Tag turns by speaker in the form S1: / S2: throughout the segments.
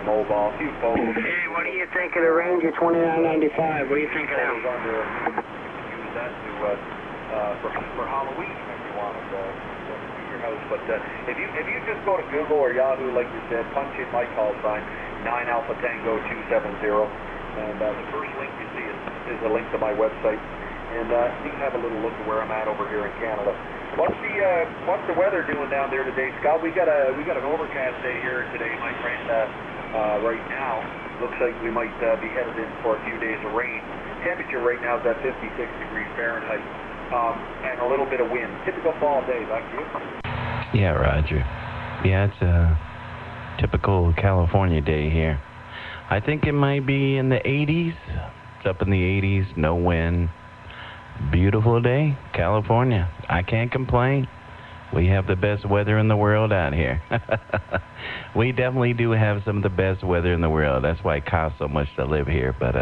S1: mobile, a few photos.
S2: Hey, what do you think of the Ranger 2995? What do you think of them?
S1: Use that for Halloween if you want it to your house. But if you just go to Google or Yahoo, like you said, punch in my call sign 9 Alpha Tango 270, and the first link you see is a link to my website, and you can have a little look at where I'm at over here in Canada. What's the weather doing down there today, Scott? We got an overcast day here today, my friend. Right now, looks like we might be headed in for a few days of rain. Temperature right now is at 56 degrees Fahrenheit, and a little bit of wind. Typical fall day. Back to you.
S3: Yeah, Roger. Yeah, it's a typical California day here. I think it might be in the 80s. It's up in the 80s, no wind. Beautiful day, California. I can't complain. We have the best weather in the world out here. We definitely do have some of the best weather in the world. That's why it costs so much to live here. But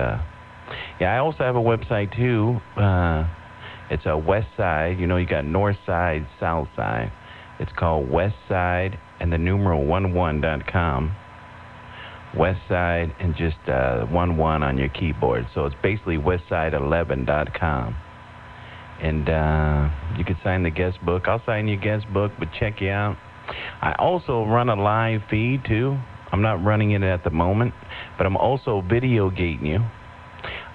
S3: yeah, I also have a website too. It's a west side. You know, you got north side, south side. It's called westside and the numeral 11.com. West side and just 11 on your keyboard. So it's basically westside11.com. And you can sign the guest book. I'll sign your guest book, but check you out. I also run a live feed, too. I'm not running it at the moment, but I'm also video gating you.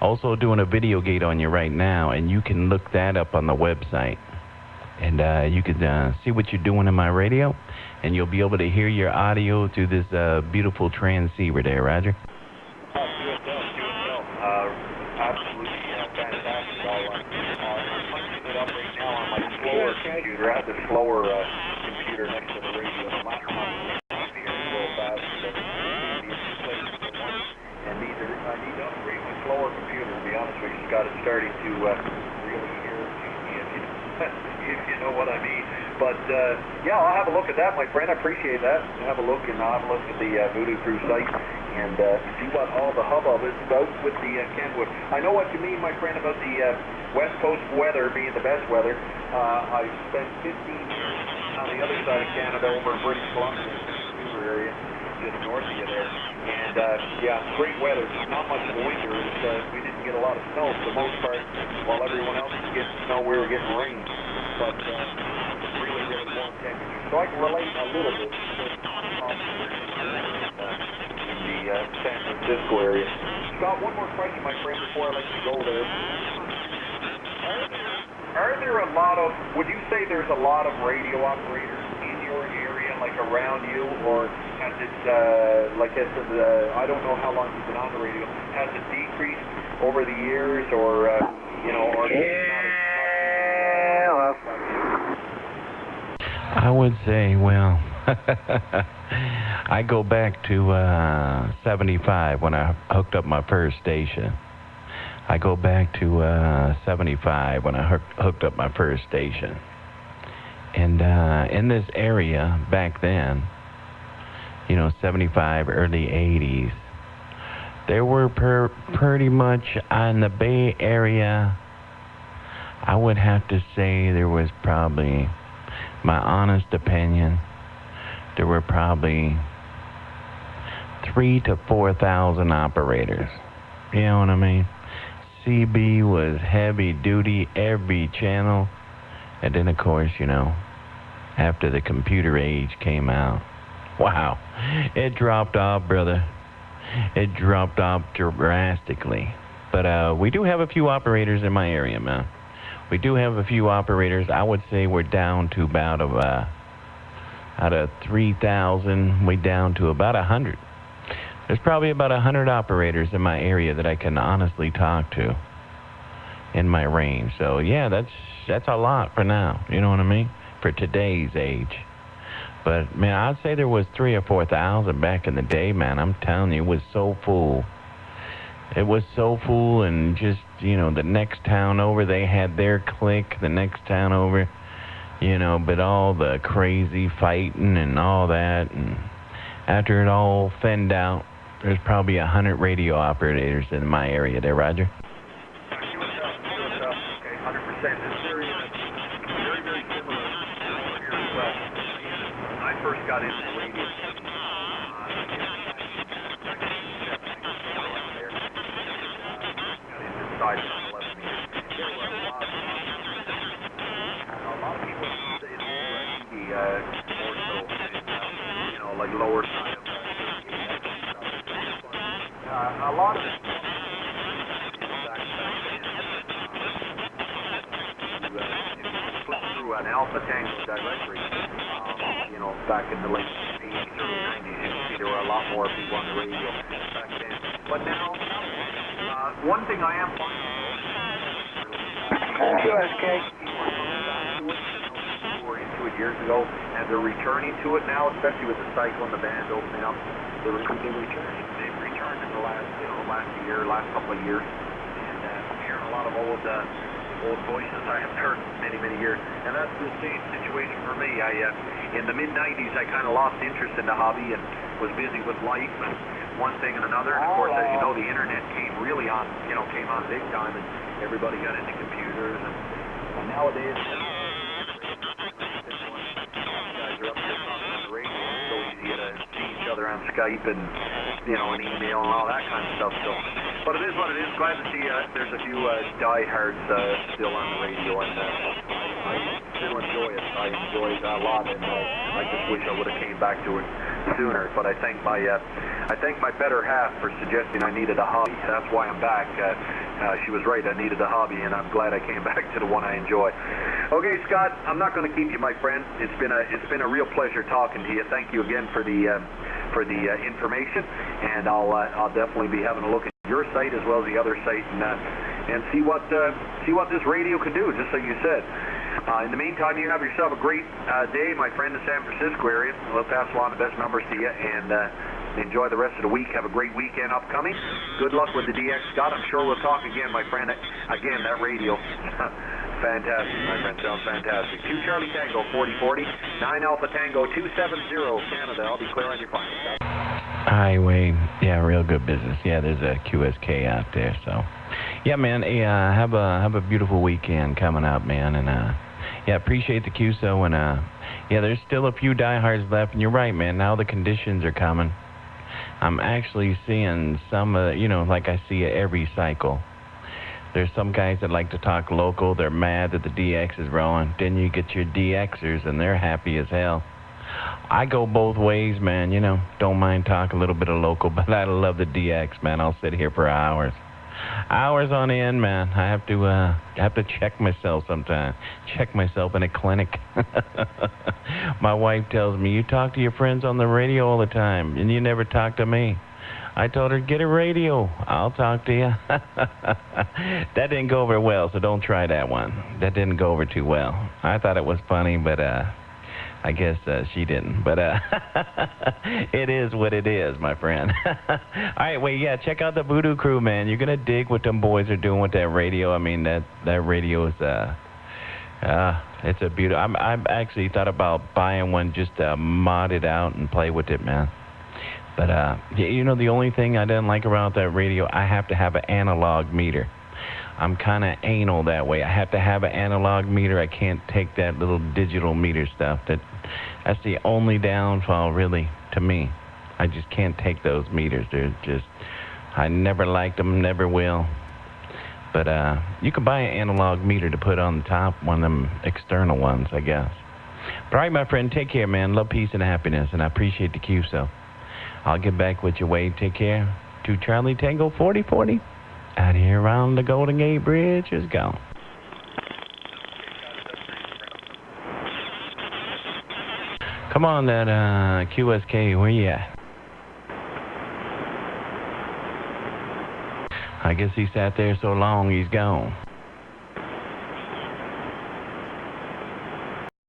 S3: Also doing a video gate on you right now, and you can look that up on the website. And you can see what you're doing in my radio, and you'll be able to hear your audio through this beautiful transceiver there, Roger.
S1: Absolutely fantastic. I'm punching it up right now on my slower computer. I have the slower computer next to the radio. The last one is here a little fast, but and I need to upgrade my slower computer, to be honest with you, Scott. It's starting to really irritate me, if you know what I mean. But yeah, I'll have a look at that, my friend. I appreciate that. I'll have a look, and I'll have a look at the Voodoo Crew site and see what all the hubbub is about with the Kenwood. I know what you mean, my friend, about the West Coast weather being the best weather. I spent 15 years on the other side of Canada over in British Columbia, in the Vancouver area, just north of you there. And yeah, great weather. Not much of a winter. We didn't get a lot of snow for the most part. While everyone else was getting snow, we were getting rain. But really, really warm temperatures. So I can relate a little bit to the San Francisco area. Scott, one more question, my friend, before I let you go there. Are there a lot of, would you say there's a lot of radio operators in your area, like around you, or has it, I don't know how long you've been on the radio, has it decreased over the years, or, you know, or
S3: I would say, well, I go back to 75 when I hooked up my first station. I go back to 75 when I hooked up my first station. And in this area back then, you know, 75, early 80s, there were pretty much in the Bay Area, I would have to say there was probably, my honest opinion, there were probably 3,000 to 4,000 operators. You know what I mean? CB was heavy duty, every channel. And then, of course, you know, after the computer age came out, wow, it dropped off, brother. It dropped off drastically. But we do have a few operators in my area, man. We do have a few operators. I would say we're down to about out of 3,000, we're down to about 100. There's probably about 100 operators in my area that I can honestly talk to in my range. So yeah, that's a lot for now. You know what I mean? For today's age. But man, I'd say there was 3,000 or 4,000 back in the day, man. I'm telling you, it was so full. It was so full, and just, you know, the next town over, they had their clique, the next town over, you know, but all the crazy fighting and all that, and after it all thinned out, there's probably 100 radio operators in my area there, Roger.
S1: Okay, 100%. This area is very, very similar here as well. I first got into radio a lot of it. Flip through an Alpha Tango directory, back in the late 80s, early 90s, you can see there were a lot more people on the radio back then. But now, one thing I am finding,
S2: QSK.
S1: were into it years ago, and they're returning to it now, especially with the cycle and the band opening up. They've returned in the last couple of years, and I'm hearing a lot of old voices I haven't heard in many years, and that's the same situation for me. In the mid-90s, I kind of lost interest in the hobby and was busy with life and one thing and another. And of course, as you know, the internet came on big time, and everybody got into computers, and nowadays, guys are up there talking on the radio. It's so easy to see each other on Skype and an email and all that kind of stuff. So, but it is what it is. Glad to see there's a few diehards still on the radio, and I still enjoy it. I enjoy it a lot, and I just wish I would have came back to it sooner. But I thank my better half for suggesting I needed a hobby. That's why I'm back. She was right. I needed a hobby, and I'm glad I came back to the one I enjoy. Okay, Scott, I'm not going to keep you, my friend. It's been a real pleasure talking to you. Thank you again for the information, and I'll definitely be having a look at your site as well as the other site, and see what this radio can do. Just like you said. In the meantime, you have yourself a great day, my friend, in the San Francisco area. We'll pass along the best numbers to you, and enjoy the rest of the week. Have a great weekend upcoming. Good luck with the DX, Scott. I'm sure we'll talk again, my friend. Again, that radio. Fantastic, my friend. Sounds fantastic. 2 Charlie Tango, 4040. 9 Alpha Tango, 270, Canada. I'll be clear on your final.
S3: Highway, yeah, real good business. Yeah, there's a QSK out there, so. Yeah, man, have a beautiful weekend coming up, man, and yeah, appreciate the QSO, and yeah, there's still a few diehards left, and you're right, man, now the conditions are coming. I'm actually seeing some, like I see it every cycle. There's some guys that like to talk local. They're mad that the DX is rolling. Then you get your DXers, and they're happy as hell. I go both ways, man, don't mind talking a little bit of local, but I love the DX, man. I'll sit here for hours on end, man. I have to check myself sometimes. Check myself in a clinic. My wife tells me, you talk to your friends on the radio all the time, and you never talk to me. I told her, get a radio. I'll talk to you. That didn't go over well, so don't try that one. That didn't go over too well. I thought it was funny, but I guess she didn't, but it is what it is, my friend. All right, well, yeah, check out the Voodoo Crew, man. You're gonna dig what them boys are doing with that radio. I mean, that radio is it's a beautiful. I've actually thought about buying one just to mod it out and play with it, man. But the only thing I didn't like about that radio, I have to have an analog meter. I'm kind of anal that way. I have to have an analog meter. I can't take that little digital meter stuff. That's the only downfall, really, to me. I just can't take those meters. I never liked them, never will. But you can buy an analog meter to put on the top, one of them external ones, I guess. But all right, my friend, take care, man. Love, peace, and happiness, and I appreciate the cue, so I'll get back with you, Wade. Take care. 2 Charlie Tango, 4040. Out here around the Golden Gate Bridge is gone. Come on, that QSK, where you at? I guess he sat there so long, he's gone.